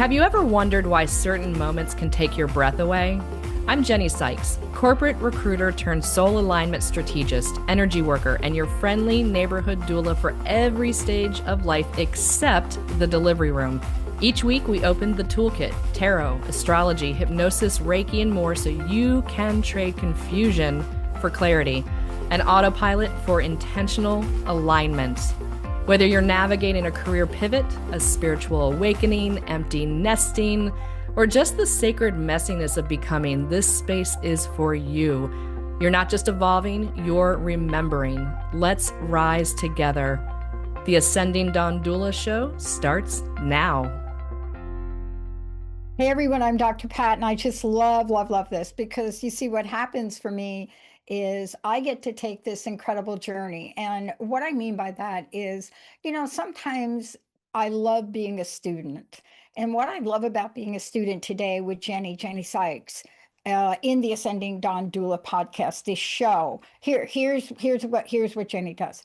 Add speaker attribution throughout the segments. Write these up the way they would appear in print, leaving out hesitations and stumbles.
Speaker 1: Have you ever wondered why certain moments can take your breath away? I'm Jennie Sykes, corporate recruiter turned soul alignment strategist, energy worker, and your friendly neighborhood doula for every stage of life except the delivery room. Each week, we open the toolkit, tarot, astrology, hypnosis, Reiki, and more so you can trade confusion for clarity, and autopilot for intentional alignment. Whether you're navigating a career pivot, a spiritual awakening, empty nesting, or just the sacred messiness of becoming, this space is for you. You're not just evolving, you're remembering. Let's rise together. The Ascending Dawn Doula Show starts now.
Speaker 2: Hey everyone, I'm Dr. Pat, and I just love this because you see what happens for me is I get to take this incredible journey. And what I mean by that is, sometimes I love being a student. And what I love about being a student today with Jennie Sykes, in the Ascending Dawn Doula podcast, this show, here's what Jennie does.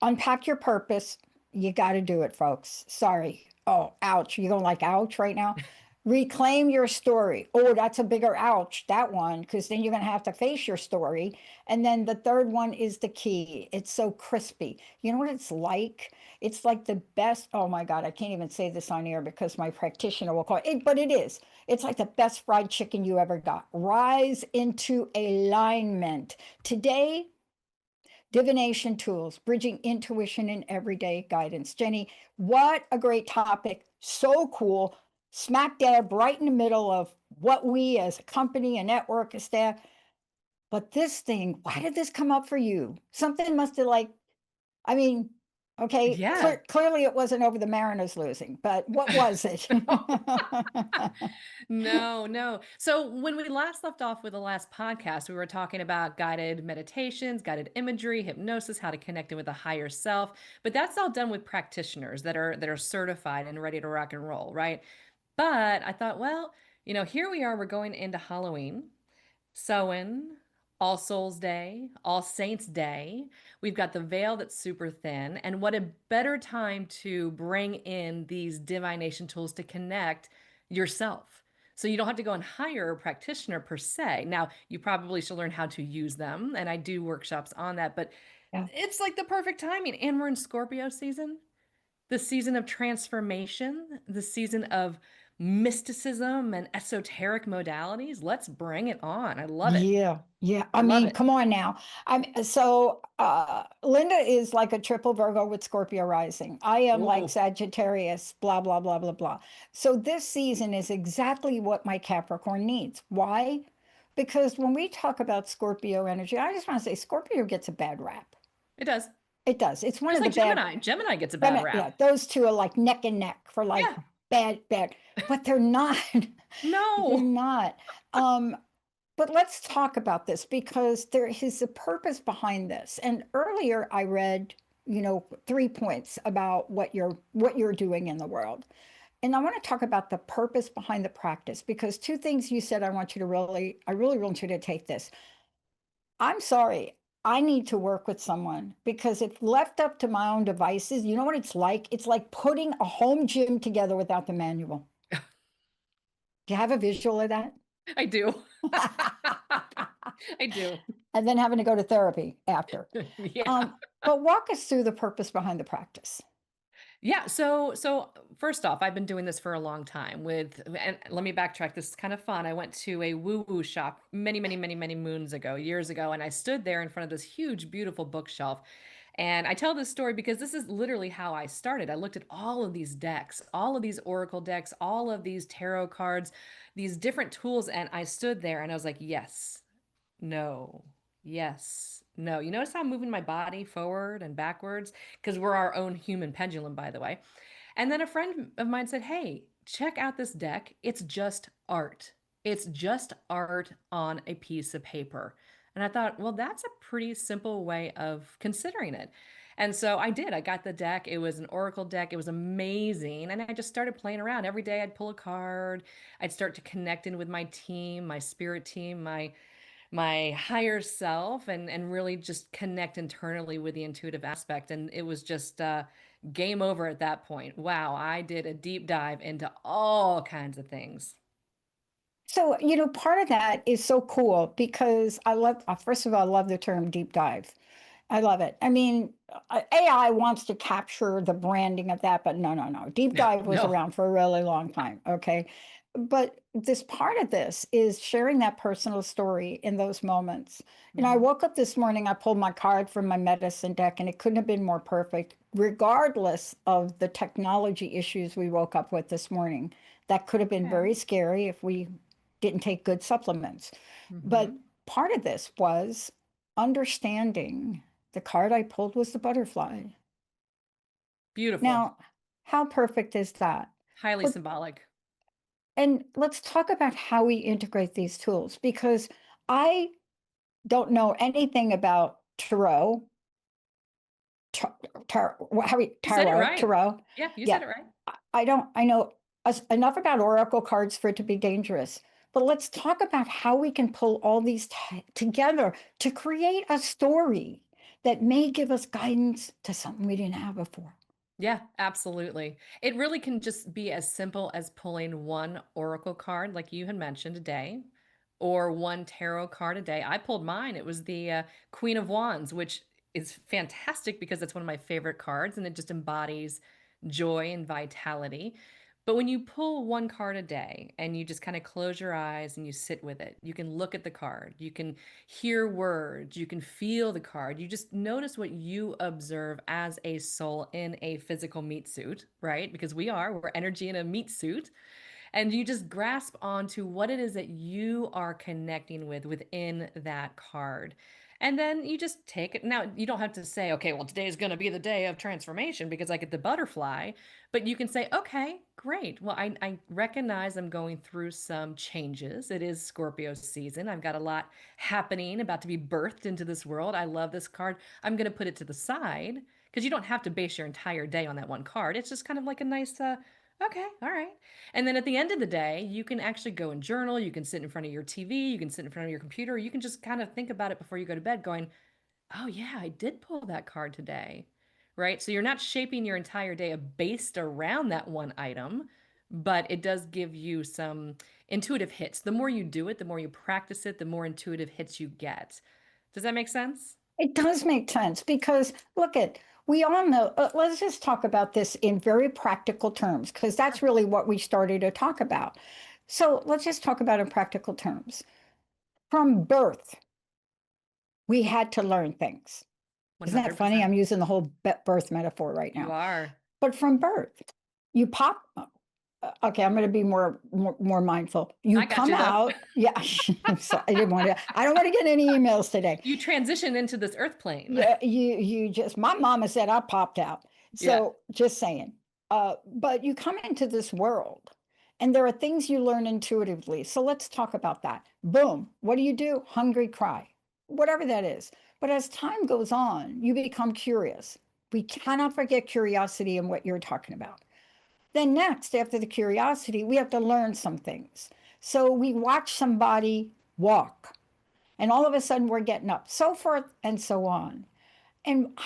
Speaker 2: Unpack your purpose. You got to do it, folks. Sorry. Oh, ouch. You don't like ouch right now? Reclaim your story. Oh, that's a bigger ouch, that one, because then you're going to have to face your story. And then the third one is the key. It's so crispy. You know what it's like? It's like the best. Oh my God, I can't even say this on air because my practitioner will call it, but it is. It's like the best fried chicken you ever got. Rise into alignment. Today, divination tools, bridging intuition and everyday guidance. Jennie, what a great topic. So cool. Smack dab right in the middle of what we as a company, a network, a staff. But this thing, why did this come up for you? Something must have okay,
Speaker 1: Yeah.
Speaker 2: clearly it wasn't over the Mariners losing, but what was it?
Speaker 1: No. So when we last left off with the last podcast, we were talking about guided meditations, guided imagery, hypnosis, how to connect in with a higher self. But that's all done with practitioners that are certified and ready to rock and roll, right? But I thought, well, here we are, we're going into Halloween, Samhain, All Souls Day, All Saints Day. We've got the veil that's super thin. And what a better time to bring in these divination tools to connect yourself. So you don't have to go and hire a practitioner per se. Now, you probably should learn how to use them. And I do workshops on that, but
Speaker 2: Yeah.
Speaker 1: it's like the perfect timing. And we're in Scorpio season, the season of transformation, the season of mysticism and esoteric modalities. Let's bring it on. I love it.
Speaker 2: Yeah. I
Speaker 1: Love
Speaker 2: mean,
Speaker 1: it.
Speaker 2: come on now. Linda is like a triple Virgo with Scorpio rising. I am like
Speaker 1: Ooh.
Speaker 2: Sagittarius, blah, blah, blah, blah, blah. So this season is exactly what my Capricorn needs. Why? Because when we talk about Scorpio energy, I just want to say Scorpio gets a bad rap.
Speaker 1: It does.
Speaker 2: It does. It's one
Speaker 1: Just
Speaker 2: of the
Speaker 1: like
Speaker 2: bad.
Speaker 1: Gemini. Gemini gets a bad
Speaker 2: Yeah,
Speaker 1: rap.
Speaker 2: those two are like neck and neck for like
Speaker 1: Yeah.
Speaker 2: bad, but they're not. They're
Speaker 1: No.
Speaker 2: not. Um, but let's talk about this because there is a purpose behind this. And earlier I read, 3 points about what you're doing in the world. And I want to talk about the purpose behind the practice because two things you said I really want you to take this. I'm sorry. I need to work with someone because if left up to my own devices, you know what it's like? It's like putting a home gym together without the manual. Do you have a visual of that?
Speaker 1: I do. I do.
Speaker 2: And then having to go to therapy after.
Speaker 1: Yeah.
Speaker 2: But walk us through the purpose behind the practice.
Speaker 1: Yeah, so first off, I've been doing this for a long time and let me backtrack. This is kind of fun. I went to a woo-woo shop many moons ago, years ago, and I stood there in front of this huge, beautiful bookshelf. And I tell this story because this is literally how I started. I looked at all of these decks, all of these oracle decks, all of these tarot cards, these different tools, and I stood there and I was like, yes, no, yes, no. You notice how I'm moving my body forward and backwards? Because we're our own human pendulum, by the way. And then a friend of mine said, hey, check out this deck. It's just art. It's just art on a piece of paper. And I thought, well, that's a pretty simple way of considering it. And so I did. I got the deck. It was an oracle deck. It was amazing. And I just started playing around. Every day I'd pull a card. I'd start to connect in with my team, my spirit team, my higher self and really just connect internally with the intuitive aspect. And it was just game over at that point. Wow, I did a deep dive into all kinds of things.
Speaker 2: So, part of that is so cool because I love, first of all, I love the term deep dive. I love it. I mean, AI wants to capture the branding of that, but no, no, no. Deep
Speaker 1: No,
Speaker 2: dive was
Speaker 1: no.
Speaker 2: around for a really long time. Okay. But this part of this is sharing that personal story in those moments. I
Speaker 1: Hmm.
Speaker 2: woke up this morning, I pulled my card from my medicine deck, and it couldn't have been more perfect, regardless of the technology issues we woke up with this morning. That could have been
Speaker 1: Okay.
Speaker 2: very scary if we didn't take good supplements. But
Speaker 1: Hmm.
Speaker 2: part of this was understanding the card I pulled was the butterfly.
Speaker 1: Beautiful.
Speaker 2: Now, how perfect is that?
Speaker 1: Highly
Speaker 2: But
Speaker 1: symbolic.
Speaker 2: and let's talk about how we integrate these tools because I don't know anything about tarot,
Speaker 1: You said it right.
Speaker 2: tarot.
Speaker 1: Yeah, you said
Speaker 2: Yeah,
Speaker 1: it right.
Speaker 2: I don't. I know enough about oracle cards for it to be dangerous. But let's talk about how we can pull all these together to create a story that may give us guidance to something we didn't have before.
Speaker 1: Yeah, absolutely. It really can just be as simple as pulling one oracle card, like you had mentioned, a day, or one tarot card a day. I pulled mine. It was the Queen of Wands, which is fantastic because it's one of my favorite cards and it just embodies joy and vitality. But when you pull one card a day and you just kind of close your eyes and you sit with it, you can look at the card, you can hear words, you can feel the card, you just notice what you observe as a soul in a physical meat suit, right? Because we're energy in a meat suit. And you just grasp onto what it is that you are connecting with within that card. And then you just take it. Now, you don't have to say, okay, well, today is going to be the day of transformation because I get the butterfly. But you can say, okay, great. Well, I recognize I'm going through some changes. It is Scorpio season. I've got a lot happening, about to be birthed into this world. I love this card. I'm going to put it to the side because you don't have to base your entire day on that one card. It's just kind of like a nice, okay, all right. And then at the end of the day, you can actually go and journal. You can sit in front of your TV. You can sit in front of your computer. You can just kind of think about it before you go to bed, going, oh, yeah, I did pull that card today. Right. So you're not shaping your entire day based around that one item, but it does give you some intuitive hits. The more you do it, the more you practice it, the more intuitive hits you get. Does that make sense?
Speaker 2: It does make sense because look at we all know. Let's just talk about this in very practical terms because that's
Speaker 1: Sure.
Speaker 2: really what we started to talk about. So let's just talk about in practical terms. From birth, we had to learn things. Isn't that funny?
Speaker 1: 100%.
Speaker 2: I'm using the whole birth metaphor right
Speaker 1: You
Speaker 2: now.
Speaker 1: are.
Speaker 2: But from birth, you pop. Okay, I'm going to be more mindful. You
Speaker 1: I got
Speaker 2: come
Speaker 1: you, though.
Speaker 2: out. Yeah, so I didn't want to. I don't want to get any emails today.
Speaker 1: You transition into this earth plane.
Speaker 2: Yeah, you just. My mama said I popped out.
Speaker 1: Yeah.
Speaker 2: So just saying. But you come into this world, and there are things you learn intuitively. So let's talk about that. Boom. What do? Hungry cry, whatever that is. But as time goes on, you become curious. We cannot forget curiosity and what you're talking about. Then next, after the curiosity, we have to learn some things. So we watch somebody walk, and all of a sudden we're getting up, so forth and so on. And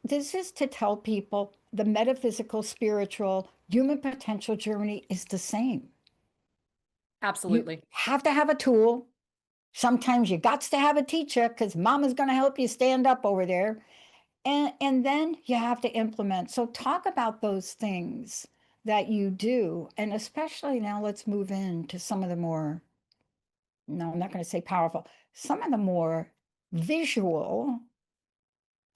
Speaker 2: this is to tell people the metaphysical, spiritual, human potential journey is the same. You
Speaker 1: Absolutely.
Speaker 2: have to have a tool. Sometimes you got to have a teacher because mama's going to help you stand up over there. And then you have to implement. So talk about those things that you do. And especially now, let's move into some of the more, no, I'm not going to say powerful, some of the more visual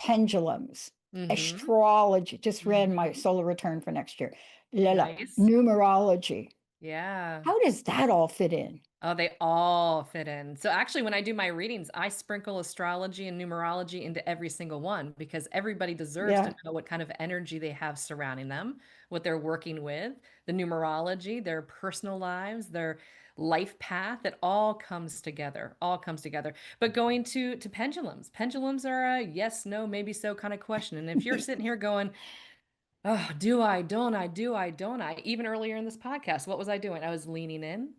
Speaker 2: pendulums,
Speaker 1: Mm-hmm.
Speaker 2: astrology, just read my
Speaker 1: Mm-hmm.
Speaker 2: solar return for next year, la, la,
Speaker 1: Nice.
Speaker 2: numerology.
Speaker 1: Yeah.
Speaker 2: How does that all fit in?
Speaker 1: Oh, they all fit in. So actually, when I do my readings, I sprinkle astrology and numerology into every single one because everybody deserves to
Speaker 2: Yeah.
Speaker 1: know what kind of energy they have surrounding them, what they're working with, the numerology, their personal lives, their life path. It all comes together, all comes together. But going to pendulums, pendulums are a yes, no, maybe so kind of question. And if you're sitting here going, oh, do I, don't I, do I, don't I? Even earlier in this podcast, what was I doing? I was leaning in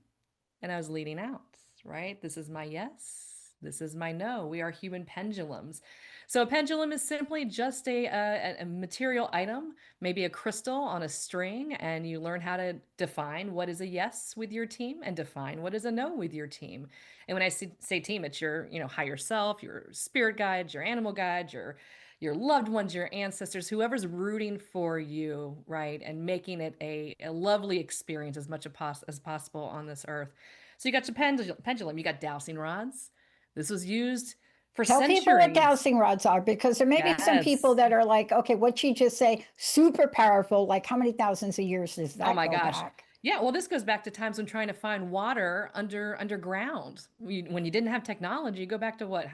Speaker 1: and I was leading out, right? This is my yes. This is my no. We are human pendulums. So a pendulum is simply just a material item, maybe a crystal on a string, and you learn how to define what is a yes with your team and define what is a no with your team. And when I say team, it's your, higher self, your spirit guides, your animal guides, your loved ones, your ancestors, whoever's rooting for you, right? And making it a lovely experience as much as possible on this earth. So you got your pendulum, you got dowsing rods. This was used for
Speaker 2: Tell people what
Speaker 1: centuries.
Speaker 2: dowsing rods are, because there may be some people
Speaker 1: Yes.
Speaker 2: that are like, okay, what you just say, super powerful. Like, how many thousands of years does
Speaker 1: Oh
Speaker 2: that
Speaker 1: my
Speaker 2: go
Speaker 1: gosh.
Speaker 2: back?
Speaker 1: Yeah, well, this goes back to times when trying to find water underground. When you didn't have technology, go back to what?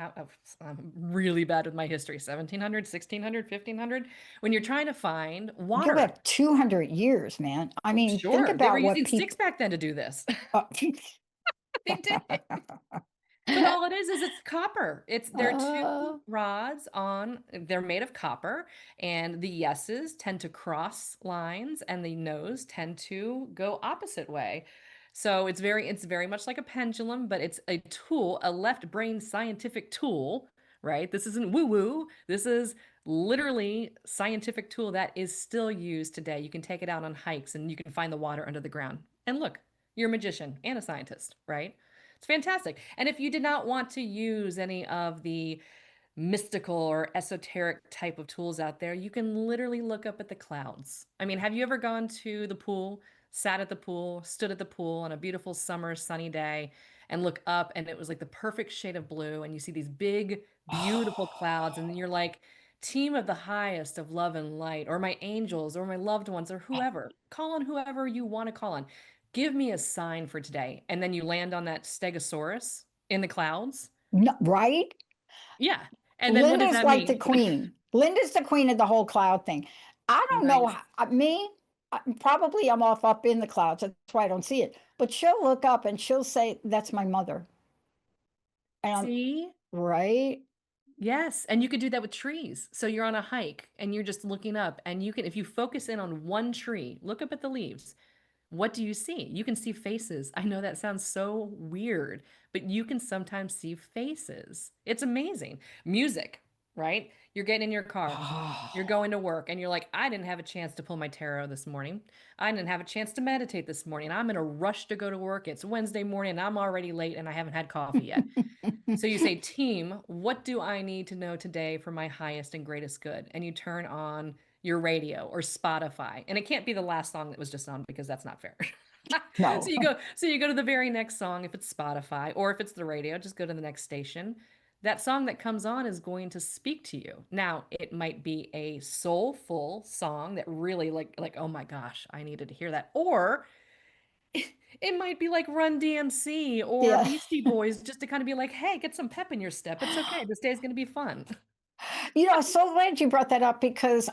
Speaker 1: I'm really bad with my history. 1700, 1600, 1500. When you're trying to find
Speaker 2: You go
Speaker 1: water.
Speaker 2: back 200 years, man. I mean, think
Speaker 1: Sure, they were
Speaker 2: about what
Speaker 1: using sticks
Speaker 2: people.
Speaker 1: back then to do this.
Speaker 2: Uh,
Speaker 1: They did. But all it is it's copper. They're two
Speaker 2: uh,
Speaker 1: rods they're made of copper, and the yeses tend to cross lines and the nos tend to go opposite way. So it's very much like a pendulum, but it's a tool, a left brain scientific tool, right? This isn't woo-woo. This is literally scientific tool that is still used today. You can take it out on hikes and you can find the water under the ground. And look, you're a magician and a scientist, right? It's fantastic. And if you did not want to use any of the mystical or esoteric type of tools out there, you can literally look up at the clouds. I mean, have you ever gone to the pool, sat at the pool, stood at the pool on a beautiful summer sunny day and look up and it was like the perfect shade of blue and you see these big, beautiful clouds and then you're like, team of the highest of love and light, or my angels, or my loved ones, or whoever. Call on whoever you want to call on. Give me a sign for today. And then you land on that stegosaurus in the clouds.
Speaker 2: no, right?
Speaker 1: Yeah. And then what does
Speaker 2: Linda's
Speaker 1: that
Speaker 2: like the
Speaker 1: mean?
Speaker 2: queen. Linda's the queen of the whole cloud thing. I don't know
Speaker 1: Nice.
Speaker 2: me. Probably I'm off up in the clouds. That's why I don't see it. But she'll look up and she'll say, "That's my mother." And I'm
Speaker 1: See?
Speaker 2: right.
Speaker 1: Yes. And you could do that with trees. So you're on a hike and you're just looking up, and you can, if you focus in on one tree, look up at the leaves. What do you see? You can see faces. I know that sounds so weird, but you can sometimes see faces. It's amazing. Music, right? You're getting in your car, you're going to work, and you're like, I didn't have a chance to pull my tarot this morning. I didn't have a chance to meditate this morning. I'm in a rush to go to work. It's Wednesday morning, and I'm already late, and I haven't had coffee yet. So you say, team, what do I need to know today for my highest and greatest good? And you turn on your radio or Spotify. And it can't be the last song that was just on because that's not fair. So
Speaker 2: No.
Speaker 1: you go to the very next song if it's Spotify, or if it's the radio, just go to the next station. That song that comes on is going to speak to you. Now, it might be a soulful song that really like oh my gosh, I needed to hear that. Or it might be like Run DMC or
Speaker 2: Yeah.
Speaker 1: Beastie Boys just to kind of be like, hey, get some pep in your step. It's okay. This day is going to be fun.
Speaker 2: I'm so glad you brought that up because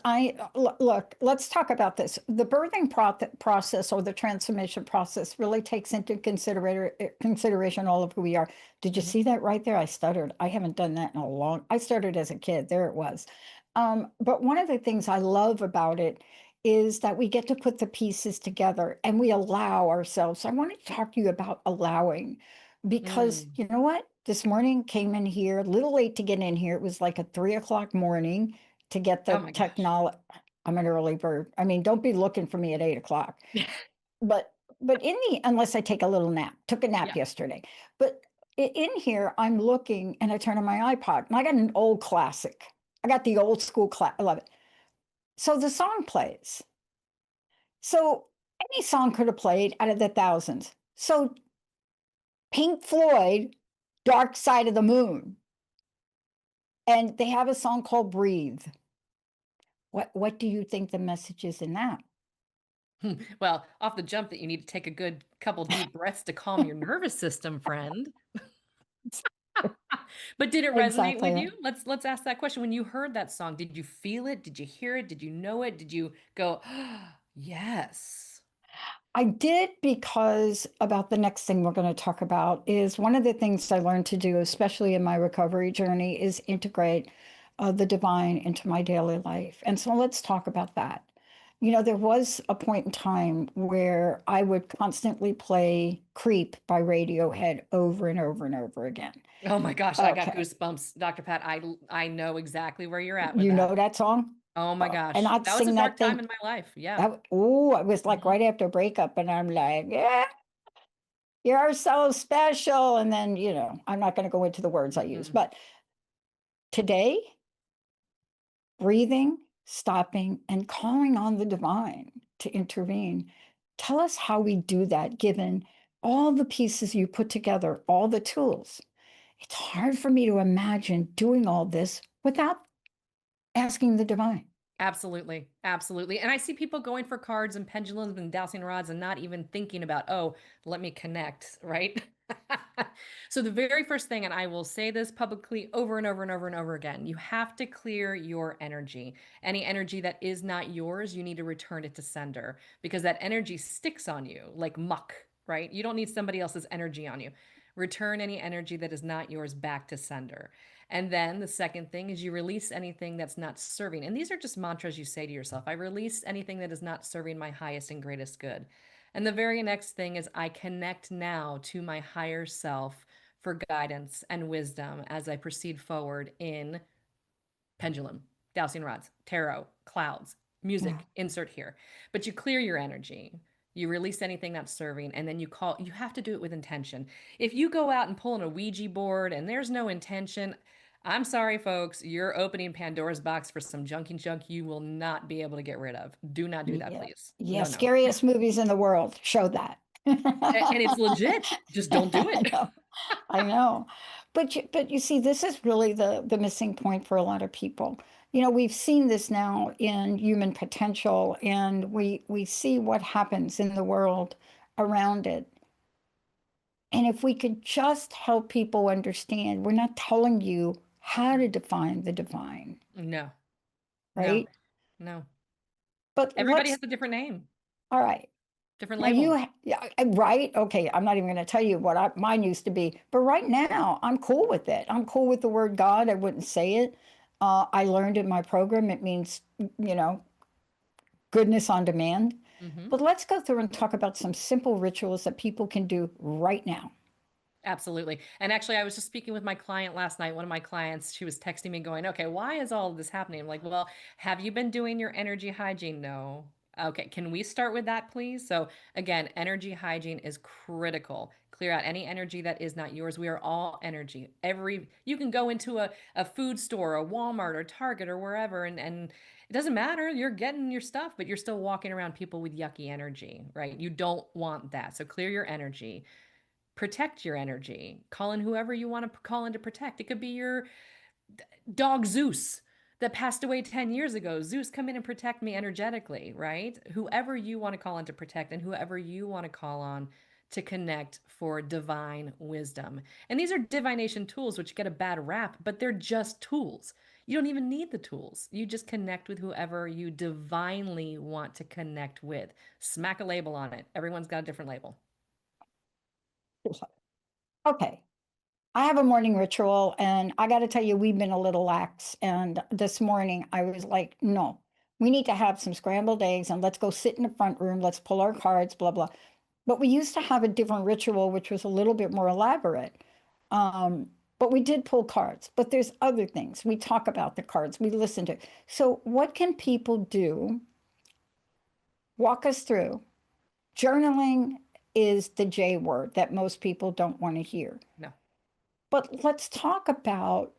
Speaker 2: look, let's talk about this. The birthing process or the transformation process really takes into consideration all of who we are. Did you
Speaker 1: Mhm.
Speaker 2: see that right there? I stuttered. I haven't done that in a long, I started as a kid. There it was. But one of the things I love about it is that we get to put the pieces together and we allow ourselves. I want to talk to you about allowing because
Speaker 1: Mm.
Speaker 2: you know what? This morning came in here, a little late to get in here. It was like a 3 o'clock morning to get
Speaker 1: Oh
Speaker 2: the
Speaker 1: my gosh.
Speaker 2: technology. I'm an early bird. I mean, don't be looking for me at 8 o'clock. But in the unless I take a little nap, took a nap
Speaker 1: Yeah.
Speaker 2: yesterday. But in here, I'm looking and I turn on my iPod and I got an old classic. I got the old school class. I love it. So the song plays. So any song could have played out of the thousands. So Pink Floyd, Dark Side of the Moon. And they have a song called Breathe. What do you think the message is in that?
Speaker 1: Well, off the jump that you need to take a good couple deep breaths to calm your nervous system, friend. But did it resonate
Speaker 2: Exactly
Speaker 1: with
Speaker 2: right.
Speaker 1: you? Let's ask that question. When you heard that song, did you feel it? Did you hear it? Did you know it? Did you go, yes?
Speaker 2: I did because about the next thing we're going to talk about is one of the things I learned to do, especially in my recovery journey, is integrate the divine into my daily life. And so let's talk about that. There was a point in time where I would constantly play Creep by Radiohead over and over and over again.
Speaker 1: Oh my gosh, I got
Speaker 2: Okay.
Speaker 1: goosebumps, Dr. Pat. I know exactly where you're at with
Speaker 2: You
Speaker 1: that.
Speaker 2: know that song?
Speaker 1: Oh my
Speaker 2: And
Speaker 1: gosh.
Speaker 2: I'd
Speaker 1: That was a
Speaker 2: sing
Speaker 1: dark
Speaker 2: that
Speaker 1: time
Speaker 2: thing.
Speaker 1: in my life. Yeah.
Speaker 2: Oh, it was like
Speaker 1: Hmm.
Speaker 2: right after a breakup, and I'm like, yeah, you're so special. And then, I'm not going to go into the words I use,
Speaker 1: Hmm.
Speaker 2: but today, breathing, stopping, and calling on the divine to intervene. Tell us how we do that, given all the pieces you put together, all the tools. It's hard for me to imagine doing all this without asking the divine.
Speaker 1: Absolutely. Absolutely. And I see people going for cards and pendulums and dowsing rods and not even thinking about, oh, let me connect, right? So the very first thing, and I will say this publicly over and over and over and over again, you have to clear your energy. Any energy that is not yours, you need to return it to sender because that energy sticks on you like muck, right? You don't need somebody else's energy on you. Return any energy that is not yours back to sender. And then the second thing is you release anything that's not serving. And these are just mantras you say to yourself. I release anything that is not serving my highest and greatest good. And the very next thing is I connect now to my higher self for guidance and wisdom as I proceed forward in pendulum, dowsing rods, tarot, clouds,
Speaker 2: Yeah.
Speaker 1: music, insert here. But you clear your energy. You release anything not serving, and then you have to do it with intention. If you go out and pull on a Ouija board and there's no intention, I'm sorry, folks, you're opening Pandora's box for some junky junk you will not be able to get rid of. Do not do that,
Speaker 2: Yeah.
Speaker 1: please.
Speaker 2: Yeah.
Speaker 1: No, no.
Speaker 2: Scariest movies in the world show that.
Speaker 1: And it's legit. Just don't do
Speaker 2: I
Speaker 1: it.
Speaker 2: know. I know. But you see, this is really the missing point for a lot of people. We've seen this now in human potential, and we see what happens in the world around it. And if we could just help people understand, we're not telling you how to define the divine,
Speaker 1: No, no,
Speaker 2: right?
Speaker 1: no.
Speaker 2: But
Speaker 1: Everybody has
Speaker 2: let's,
Speaker 1: a different name,
Speaker 2: all right.
Speaker 1: different
Speaker 2: Now
Speaker 1: label.
Speaker 2: yeah, right? Okay, I'm not even going to tell you what mine used to be, but right now I'm cool with it. I'm cool with the word God. I wouldn't say it. I learned in my program it means, you know, goodness on demand.
Speaker 1: Hmm.
Speaker 2: But let's go through and talk about some simple rituals that people can do right now.
Speaker 1: Absolutely. And actually, I was just speaking with my client last night. One of my clients, she was texting me going, okay, why is all of this happening? I'm like, well, have you been doing your energy hygiene? No. Okay, can we start with that, please? So, again, energy hygiene is critical. Clear out any energy that is not yours. We are all energy. You can go into a food store, a Walmart or Target or wherever, and it doesn't matter. You're getting your stuff, but you're still walking around people with yucky energy, right? You don't want that. So, clear your energy, protect your energy. Call in whoever you want to call in to protect. It could be your dog Zeus that passed away 10 years ago. Zeus, come in and protect me energetically, right? Whoever you want to call in to protect and whoever you want to call on to connect for divine wisdom. And these are divination tools, which get a bad rap, but they're just tools. You don't even need the tools. You just connect with whoever you divinely want to connect with. Smack a label on it. Everyone's got a different label.
Speaker 2: Okay, I have a morning ritual, and I got to tell you, we've been a little lax. And this morning, I was like, no, we need to have some scrambled eggs, and let's go sit in the front room. Let's pull our cards, blah, blah. But we used to have a different ritual, which was a little bit more elaborate. But we did pull cards. But there's other things. We talk about the cards, we listen to. So, what can people do? Walk us through. Journaling is the J word that most people don't want to hear.
Speaker 1: No.
Speaker 2: But let's talk about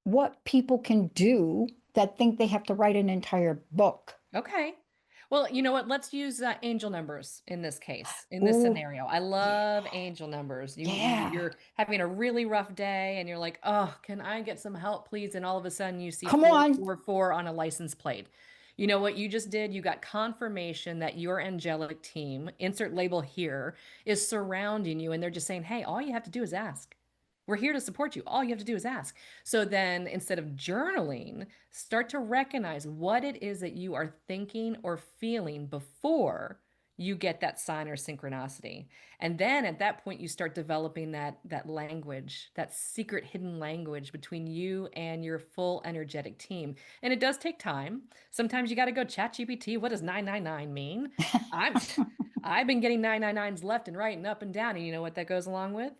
Speaker 2: what people can do that think they have to write an entire book.
Speaker 1: Okay. Well, you know what? Let's use angel numbers in this case, in this
Speaker 2: Oh,
Speaker 1: scenario. I
Speaker 2: yeah,
Speaker 1: love angel numbers.
Speaker 2: yeah.
Speaker 1: You're having a really rough day and you're like, "Oh, can I get some help, please?" And all of a sudden you see
Speaker 2: Come on.
Speaker 1: 444 on a license plate. You know what you just did? You got confirmation that your angelic team, insert label here, is surrounding you and they're just saying, "Hey, all you have to do is ask. We're here to support you. All you have to do is ask." So then instead of journaling, start to recognize what it is that you are thinking or feeling before you get that sign or synchronicity. And then at that point you start developing that language, that secret hidden language between you and your full energetic team. And it does take time. Sometimes you got to go chat GPT. What does 999 mean? I'm I've been getting 999s left and right and up and down. And you know what that goes along with?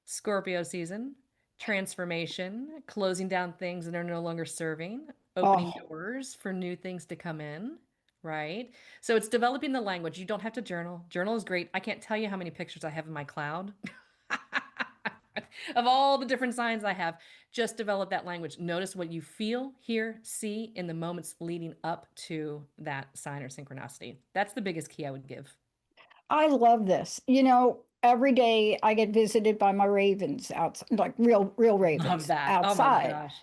Speaker 1: Scorpio season, transformation, closing down things that are no longer serving, opening
Speaker 2: Oh,
Speaker 1: doors for new things to come in, right? So it's developing the language. You don't have to journal. Journal is great. I can't tell you how many pictures I have in my cloud of all the different signs I have. Just develop that language. Notice what you feel, hear, see in the moments leading up to that sign or synchronicity. That's the biggest key I would give.
Speaker 2: I love this. Every day I get visited by my ravens outside, like real
Speaker 1: Love
Speaker 2: ravens
Speaker 1: that. Oh my
Speaker 2: outside.
Speaker 1: gosh.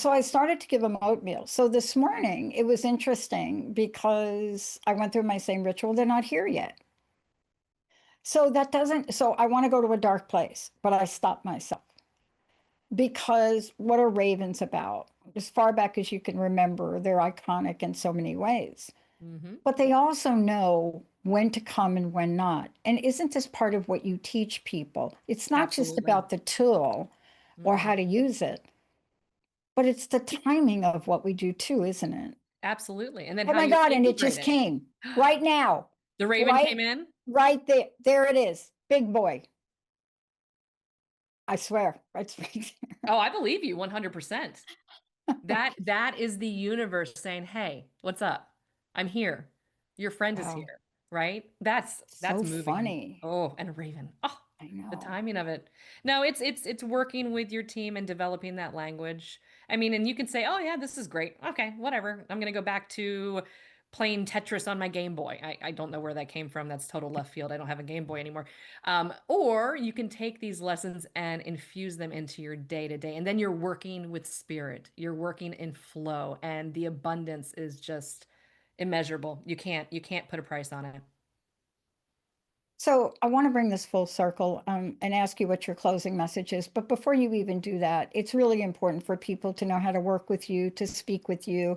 Speaker 2: So
Speaker 1: Oh.
Speaker 2: I started to give them oatmeal. So this morning it was interesting because I went through my same ritual. They're not here yet. So that doesn't, so I want to go to a dark place, but I stop myself because what are ravens about? As far back as you can remember, they're iconic in so many ways.
Speaker 1: Hmm.
Speaker 2: But they also know when to come and when not. And isn't this part of what you teach people? It's not just
Speaker 1: Absolutely.
Speaker 2: about the tool or
Speaker 1: Mm-mm.
Speaker 2: how to use it, but it's the timing of what we do too, isn't it?
Speaker 1: Absolutely. And then
Speaker 2: Oh
Speaker 1: how
Speaker 2: my
Speaker 1: you
Speaker 2: God, and it
Speaker 1: integrate
Speaker 2: just
Speaker 1: it.
Speaker 2: came right now.
Speaker 1: The Raven
Speaker 2: Right,
Speaker 1: came in.
Speaker 2: right there. There it is. Big boy. I swear. It's right
Speaker 1: Oh, I believe you 100%.
Speaker 2: there.
Speaker 1: That is the universe saying, "Hey, what's up? I'm here. Your friend is
Speaker 2: Wow.
Speaker 1: here." Right? That's
Speaker 2: So
Speaker 1: moving.
Speaker 2: funny.
Speaker 1: Oh, and a raven. Oh,
Speaker 2: I
Speaker 1: the
Speaker 2: know.
Speaker 1: timing of it. No, it's working with your team and developing that language. I mean, and you can say, "Oh yeah, this is great. Okay, whatever. I'm gonna go back to playing Tetris on my Game Boy." I don't know where that came from. That's total left field. I don't have a Game Boy anymore. Or you can take these lessons and infuse them into your day to day. And then you're working with spirit, you're working in flow, and the abundance is just immeasurable. You can't put a price on it.
Speaker 2: So I want to bring this full circle and ask you what your closing message is. But before you even do that, it's really important for people to know how to work with you, to speak with you.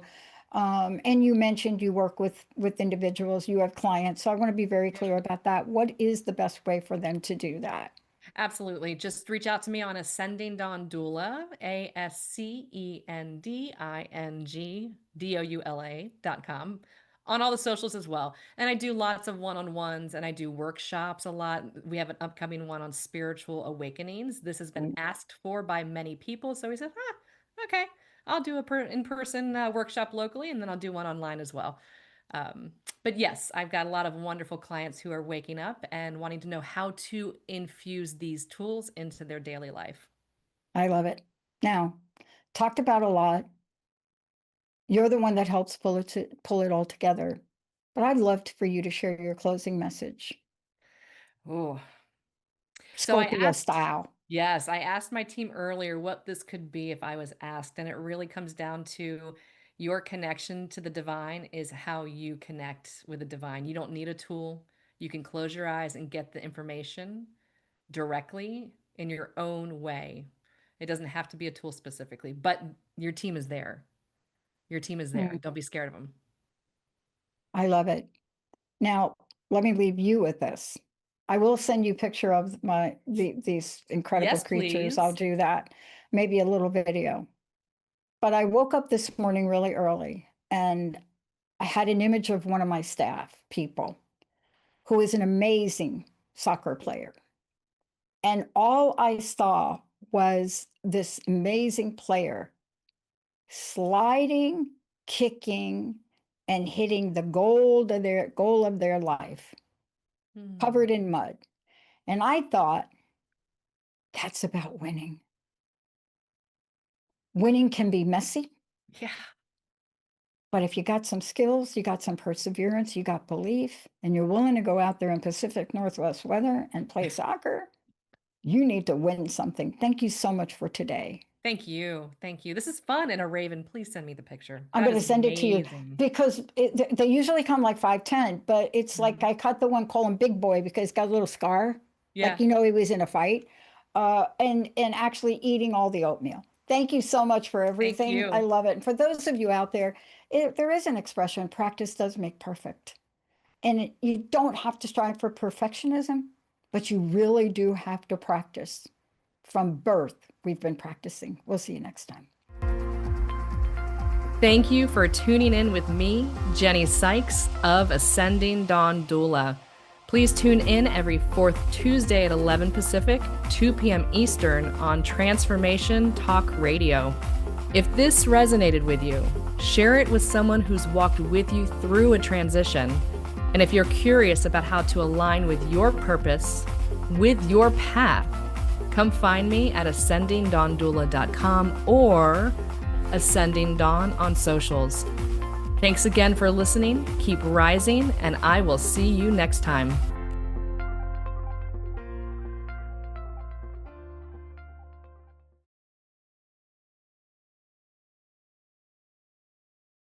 Speaker 2: And you mentioned you work with individuals, you have clients. So I want to be very clear about that. What is the best way for them to do that?
Speaker 1: Absolutely. Just reach out to me on Ascending Dawn Doula, ASCENDINGDOULA.com, on all the socials as well. And I do lots of one-on-ones and I do workshops a lot. We have an upcoming one on spiritual awakenings. This has been asked for by many people. So we said, okay, I'll do a in-person workshop locally and then I'll do one online as well. Um, but yes, I've got a lot of wonderful clients who are waking up and wanting to know how to infuse these tools into their daily life.
Speaker 2: I love it. Now, talked about a lot. You're the one that helps pull it all together. But I'd love for you to share your closing message,
Speaker 1: Oh, so
Speaker 2: Scorpio style.
Speaker 1: yes, I asked my team earlier what this could be if I was asked, and it really comes down to your connection to the divine is how you connect with the divine. You don't need a tool. You can close your eyes and get the information directly in your own way. It doesn't have to be a tool specifically, but your team is there. Your team is there.
Speaker 2: Mm,
Speaker 1: Don't be scared of them.
Speaker 2: I love it. Now, let me leave you with this. I will send you a picture of these incredible
Speaker 1: Yes,
Speaker 2: creatures. I'll
Speaker 1: please.
Speaker 2: do that. Maybe a little video. But I woke up this morning really early and I had an image of one of my staff people who is an amazing soccer player. And all I saw was this amazing player sliding, kicking, and hitting the goal of their life,
Speaker 1: Hmm.
Speaker 2: covered in mud. And I thought, that's about winning. Winning can be messy,
Speaker 1: Yeah.
Speaker 2: but if you got some skills, you got some perseverance, you got belief, and you're willing to go out there in Pacific Northwest weather and play soccer, you need to win something. Thank you so much for today.
Speaker 1: Thank you. Thank you. This is fun. And a raven, please send me the picture.
Speaker 2: I'm
Speaker 1: That
Speaker 2: going to
Speaker 1: is
Speaker 2: send it to you
Speaker 1: amazing.
Speaker 2: because they usually come like 5'10", but it's like
Speaker 1: Mhm.
Speaker 2: I cut the one, call him Big Boy because he's got a little scar, like
Speaker 1: Yeah.
Speaker 2: he was in a fight, and actually eating all the oatmeal. Thank you so much for
Speaker 1: Thank
Speaker 2: everything. I
Speaker 1: you.
Speaker 2: love it. And for those of you out there, there is an expression: practice does make perfect. And you don't have to strive for perfectionism, but you really do have to practice. From birth, we've been practicing. We'll see you next time.
Speaker 1: Thank you for tuning in with me, Jennie Sykes of Ascending Dawn Doula. Please tune in every fourth Tuesday at 11 Pacific, 2 p.m. Eastern on Transformation Talk Radio. If this resonated with you, share it with someone who's walked with you through a transition. And if you're curious about how to align with your purpose, with your path, come find me at ascendingdawndoula.com or Ascending Dawn on socials. Thanks again for listening. Keep rising, and I will see you next time.